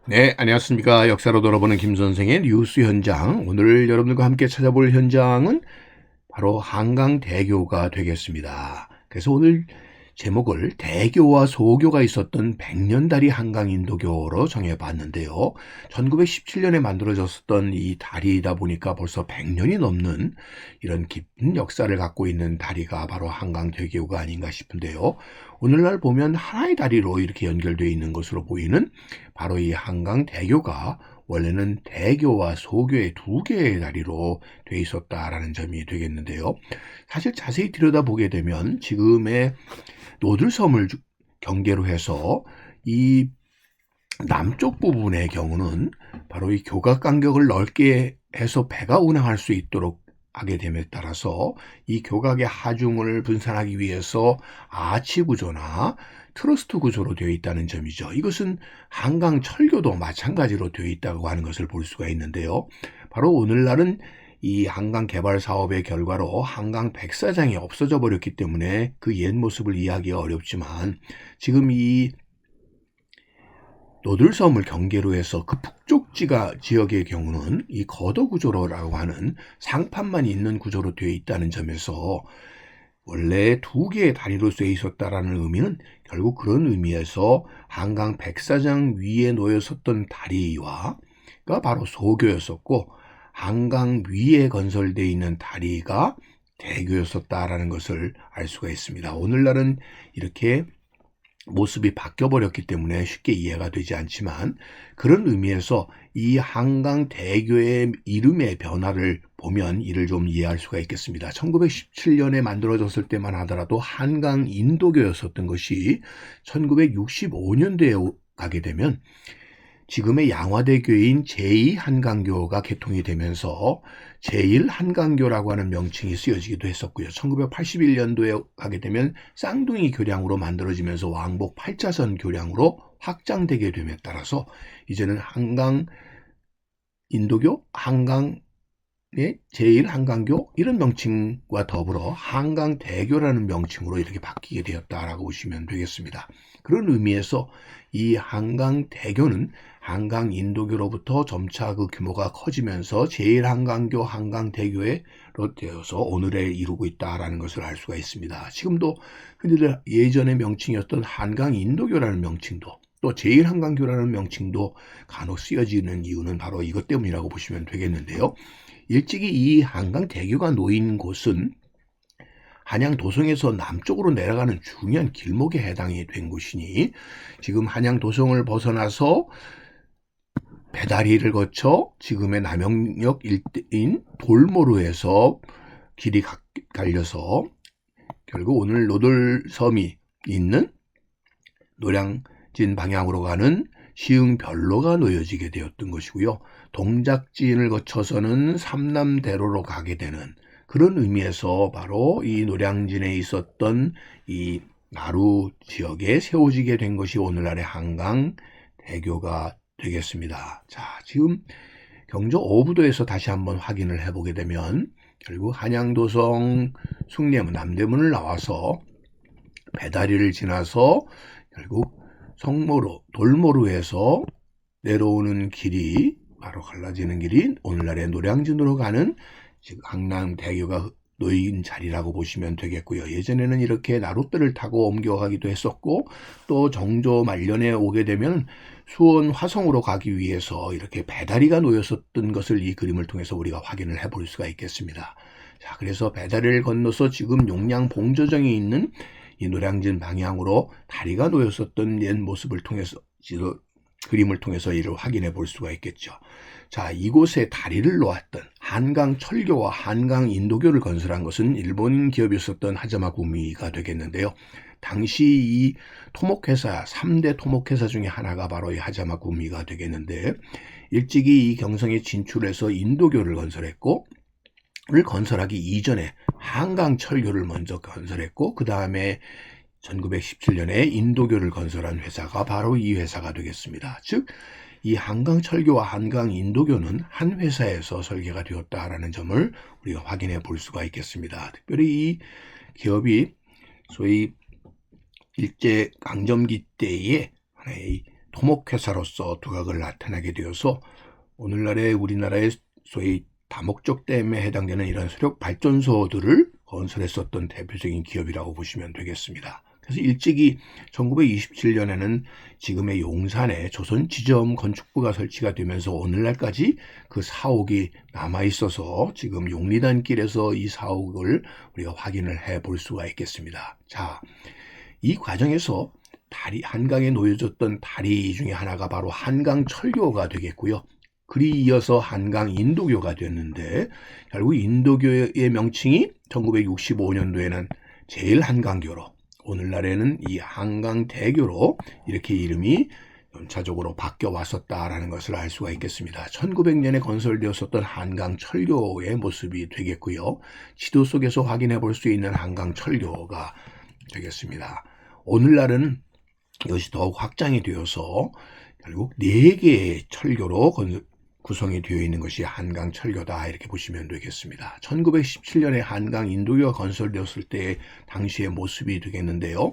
네, 안녕하십니까. 역사로 돌아보는 김 선생의 뉴스 현장. 오늘 여러분들과 함께 찾아볼 현장은 바로 한강대교가 되겠습니다. 그래서 오늘 제목을 대교와 소교가 있었던 백년다리 한강인도교로 정해봤는데요. 1917년에 만들어졌었던 이 다리이다 보니까 벌써 100년이 넘는 이런 깊은 역사를 갖고 있는 다리가 바로 한강대교가 아닌가 싶은데요. 오늘날 보면 하나의 다리로 이렇게 연결되어 있는 것으로 보이는 바로 이 한강대교가 원래는 대교와 소교의 두 개의 다리로 돼 있었다라는 점이 되겠는데요. 사실 자세히 들여다보게 되면 지금의 노들섬을 경계로 해서 이 남쪽 부분의 경우는 바로 이 교각 간격을 넓게 해서 배가 운항할 수 있도록 하게 됨에 따라서 이 교각의 하중을 분산하기 위해서 아치 구조나 트러스트 구조로 되어 있다는 점이죠. 이것은 한강 철교도 마찬가지로 되어 있다고 하는 것을 볼 수가 있는데요. 바로 오늘날은 이 한강 개발 사업의 결과로 한강 백사장이 없어져 버렸기 때문에 그 옛 모습을 이해하기가 어렵지만 지금 이 노들섬을 경계로 해서 그 북쪽 지역의 경우는 이 거도 구조로라고 하는 상판만 있는 구조로 되어 있다는 점에서 원래 두 개의 다리로 써 있었다라는 의미는 결국 그런 의미에서 한강 백사장 위에 놓여 섰던 다리와 바로 소교였었고 한강 위에 건설되어 있는 다리가 대교였었다라는 것을 알 수가 있습니다. 오늘날은 이렇게 모습이 바뀌어버렸기 때문에 쉽게 이해가 되지 않지만 그런 의미에서 이 한강대교의 이름의 변화를 보면 이를 좀 이해할 수가 있겠습니다. 1917년에 만들어졌을 때만 하더라도 한강인도교였었던 것이 1965년도에 가게 되면 지금의 양화대교인 제2한강교가 개통이 되면서 제1한강교라고 하는 명칭이 쓰여지기도 했었고요. 1981년도에 가게 되면 쌍둥이 교량으로 만들어지면서 왕복 8차선 교량으로 확장되게 됨에 따라서 이제는 한강 인도교, 한강의 제1한강교 이런 명칭과 더불어 한강대교라는 명칭으로 이렇게 바뀌게 되었다라고 보시면 되겠습니다. 그런 의미에서 이 한강대교는 한강인도교로부터 점차 그 규모가 커지면서 제1한강교, 한강대교로 되어서 오늘에 이루고 있다라는 것을 알 수가 있습니다. 지금도 흔히들 예전의 명칭이었던 한강인도교라는 명칭도 또 제1한강교라는 명칭도 간혹 쓰여지는 이유는 바로 이것 때문이라고 보시면 되겠는데요. 일찍이 이 한강대교가 놓인 곳은 한양 도성에서 남쪽으로 내려가는 중요한 길목에 해당이 된 곳이니 지금 한양 도성을 벗어나서 배다리를 거쳐 지금의 남영역 일대인 돌모로에서 길이 갈려서 결국 오늘 노들섬이 있는 노량진 방향으로 가는 시흥별로가 놓여지게 되었던 것이고요. 동작진을 거쳐서는 삼남대로로 가게 되는 그런 의미에서 바로 이 노량진에 있었던 이 나루 지역에 세워지게 된 것이 오늘날의 한강대교가 되겠습니다. 자, 지금 경주 어부도에서 다시 한번 확인을 해보게 되면 결국 한양도성 숭례문 남대문을 나와서 배다리를 지나서 결국 성모로 돌모로에서 내려오는 길이 바로 갈라지는 길이 오늘날의 노량진으로 가는 지금 한강대교가 놓인 자리라고 보시면 되겠고요. 예전에는 이렇게 나룻배를 타고 옮겨가기도 했었고 또 정조 말년에 오게 되면 수원 화성으로 가기 위해서 이렇게 배다리가 놓였었던 것을 이 그림을 통해서 우리가 확인을 해볼 수가 있겠습니다. 자, 그래서 배다리를 건너서 지금 용량 봉저정에 있는 이 노량진 방향으로 다리가 놓였었던 옛 모습을 통해서 그림을 통해서 이를 확인해 볼 수가 있겠죠. 자, 이곳에 다리를 놓았던 한강 철교와 한강 인도교를 건설한 것은 일본 기업이었었던 하자마 구미가 되겠는데요. 당시 이 토목회사 3대 토목회사 중에 하나가 바로 이 하자마 구미가 되겠는데 일찍이 이 경성에 진출해서 인도교를 건설했고 를 건설하기 이전에 한강 철교를 먼저 건설했고 그 다음에 1917년에 인도교를 건설한 회사가 바로 이 회사가 되겠습니다. 즉, 이 한강 철교와 한강 인도교는 한 회사에서 설계가 되었다라는 점을 우리가 확인해 볼 수가 있겠습니다. 특별히 이 기업이 소위 일제 강점기 때에 하나의 토목회사로서 두각을 나타내게 되어서 오늘날의 우리나라의 소위 다목적 댐에 해당되는 이런 수력 발전소들을 건설했었던 대표적인 기업이라고 보시면 되겠습니다. 그래서 일찍이 1927년에는 지금의 용산에 조선지점 건축부가 설치가 되면서 오늘날까지 그 사옥이 남아있어서 지금 용리단길에서 이 사옥을 우리가 확인을 해 볼 수가 있겠습니다. 자, 이 과정에서 한강에 놓여졌던 다리 중에 하나가 바로 한강철교가 되겠고요. 그리 이어서 한강인도교가 됐는데 결국 인도교의 명칭이 1965년도에는 제일한강교로, 오늘날에는 이 한강대교로 이렇게 이름이 연차적으로 바뀌어 왔었다라는 것을 알 수가 있겠습니다. 1900년에 건설되었었던 한강철교의 모습이 되겠고요. 지도 속에서 확인해 볼 수 있는 한강철교가 되겠습니다. 오늘날은 이것이 더욱 확장이 되어서 결국 4개의 철교로 구성이 되어 있는 것이 한강철교다, 이렇게 보시면 되겠습니다. 1917년에 한강인도교가 건설되었을 때 당시의 모습이 되겠는데요.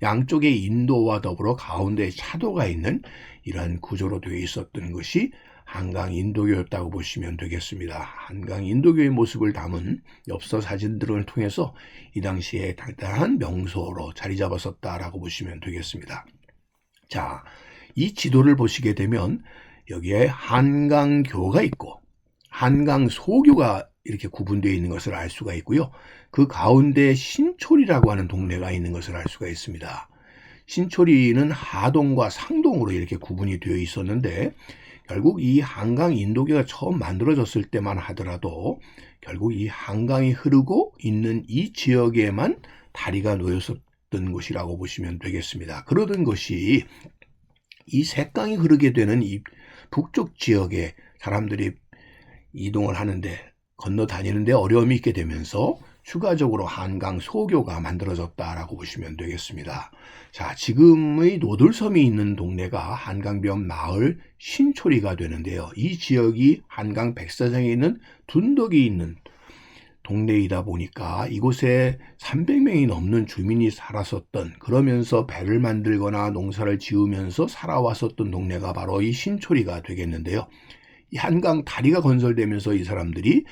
양쪽에 인도와 더불어 가운데 차도가 있는 이러한 구조로 되어 있었던 것이 한강인도교였다고 보시면 되겠습니다. 한강인도교의 모습을 담은 엽서 사진들을 통해서 이 당시에 당당한 명소로 자리 잡았었다라고 보시면 되겠습니다. 자, 이 지도를 보시게 되면 여기에 한강교가 있고 한강소교가 이렇게 구분되어 있는 것을 알 수가 있고요. 그 가운데 신촌이라고 하는 동네가 있는 것을 알 수가 있습니다. 신촌이는 하동과 상동으로 이렇게 구분이 되어 있었는데 결국 이 한강인도교가 처음 만들어졌을 때만 하더라도 결국 이 한강이 흐르고 있는 이 지역에만 다리가 놓였었던 곳이라고 보시면 되겠습니다. 그러던 것이 이 셋강이 흐르게 되는 이 북쪽 지역에 사람들이 이동을 하는데, 건너 다니는데 어려움이 있게 되면서 추가적으로 한강 소교가 만들어졌다라고 보시면 되겠습니다. 자, 지금의 노들섬이 있는 동네가 한강변 마을 신초리가 되는데요. 이 지역이 한강 백사장에 있는 둔덕이 있는 동네이다 보니까 이곳에 300명이 넘는 주민이 살았었던, 그러면서 배를 만들거나 농사를 지으면서 살아왔었던 동네가 바로 이 신초리가 되겠는데요. 이 한강 다리가 건설되면서 이 사람들이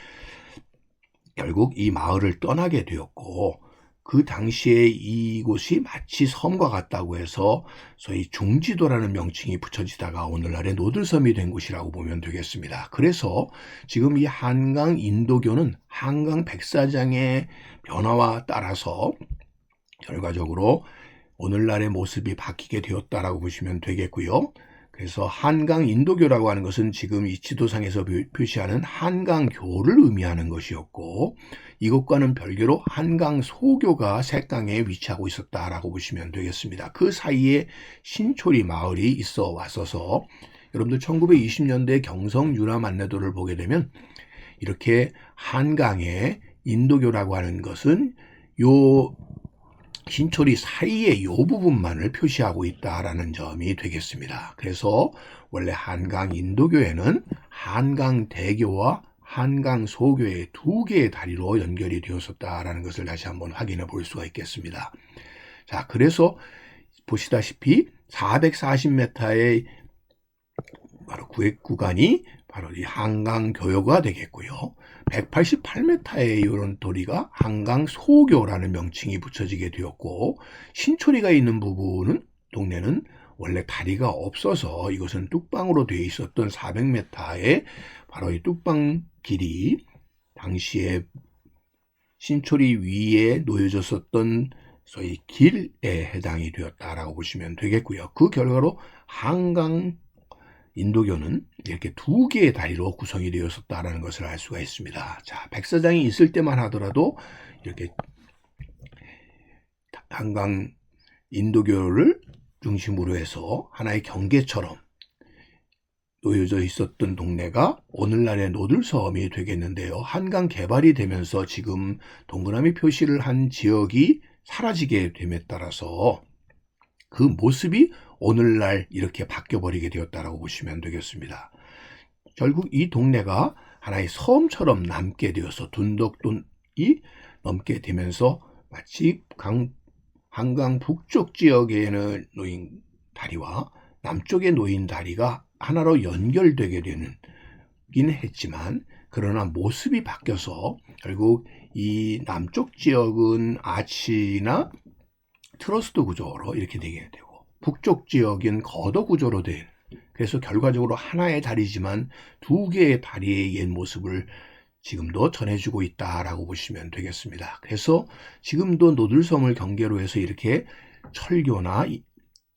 결국 이 마을을 떠나게 되었고, 그 당시에 이곳이 마치 섬과 같다고 해서 소위 중지도라는 명칭이 붙여지다가 오늘날의 노들섬이 된 곳이라고 보면 되겠습니다. 그래서 지금 이 한강 인도교는 한강 백사장의 변화와 따라서 결과적으로 오늘날의 모습이 바뀌게 되었다라고 보시면 되겠고요. 그래서 한강 인도교라고 하는 것은 지금 이 지도상에서 표시하는 한강교를 의미하는 것이었고, 이것과는 별개로 한강 소교가 셋강에 위치하고 있었다라고 보시면 되겠습니다. 그 사이에 신초리 마을이 있어 왔어서 여러분들 1920년대 경성 유람 안내도를 보게 되면 이렇게 한강에 인도교라고 하는 것은 요 신초리 사이의 요 부분만을 표시하고 있다라는 점이 되겠습니다. 그래서 원래 한강 인도교에는 한강대교와 한강소교의 2개의 다리로 연결이 되었었다라는 것을 다시 한번 확인해 볼 수가 있겠습니다. 자, 그래서 보시다시피 440m의 바로 구간이 바로 이 한강교요가 되겠고요. 188m의 이런 도리가 한강소교라는 명칭이 붙여지게 되었고, 신초리가 있는 부분은 동네는 원래 다리가 없어서 이것은 뚝방으로 되어 있었던 400m의 바로 이 뚝방 길이 당시에 신초리 위에 놓여졌었던 소위 길에 해당이 되었다라고 보시면 되겠고요. 그 결과로 한강 인도교는 이렇게 2개의 다리로 구성이 되었었다라는 것을 알 수가 있습니다. 자, 백사장이 있을 때만 하더라도 이렇게 한강 인도교를 중심으로 해서 하나의 경계처럼 놓여져 있었던 동네가 오늘날의 노들섬이 되겠는데요. 한강 개발이 되면서 지금 동그라미 표시를 한 지역이 사라지게 됨에 따라서 그 모습이 오늘날 이렇게 바뀌어버리게 되었다라고 보시면 되겠습니다. 결국 이 동네가 하나의 섬처럼 남게 되어서 둔덕돈이 넘게 되면서 마치 한강 북쪽 지역에는 놓인 다리와 남쪽에 놓인 다리가 하나로 연결되게 되긴 했지만, 그러나 모습이 바뀌어서 결국 이 남쪽 지역은 아치나 트러스트 구조로 이렇게 되게 되고, 북쪽 지역은 거더 구조로 된, 그래서 결과적으로 하나의 다리지만 두 개의 다리의 옛 모습을 지금도 전해주고 있다라고 보시면 되겠습니다. 그래서 지금도 노들섬을 경계로 해서 이렇게 철교나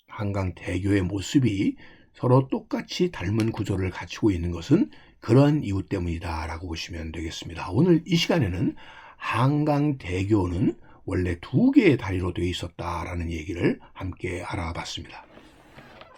한강대교의 모습이 서로 똑같이 닮은 구조를 갖추고 있는 것은 그러한 이유 때문이다라고 보시면 되겠습니다. 오늘 이 시간에는 한강대교는 원래 두 개의 다리로 되어 있었다라는 얘기를 함께 알아봤습니다.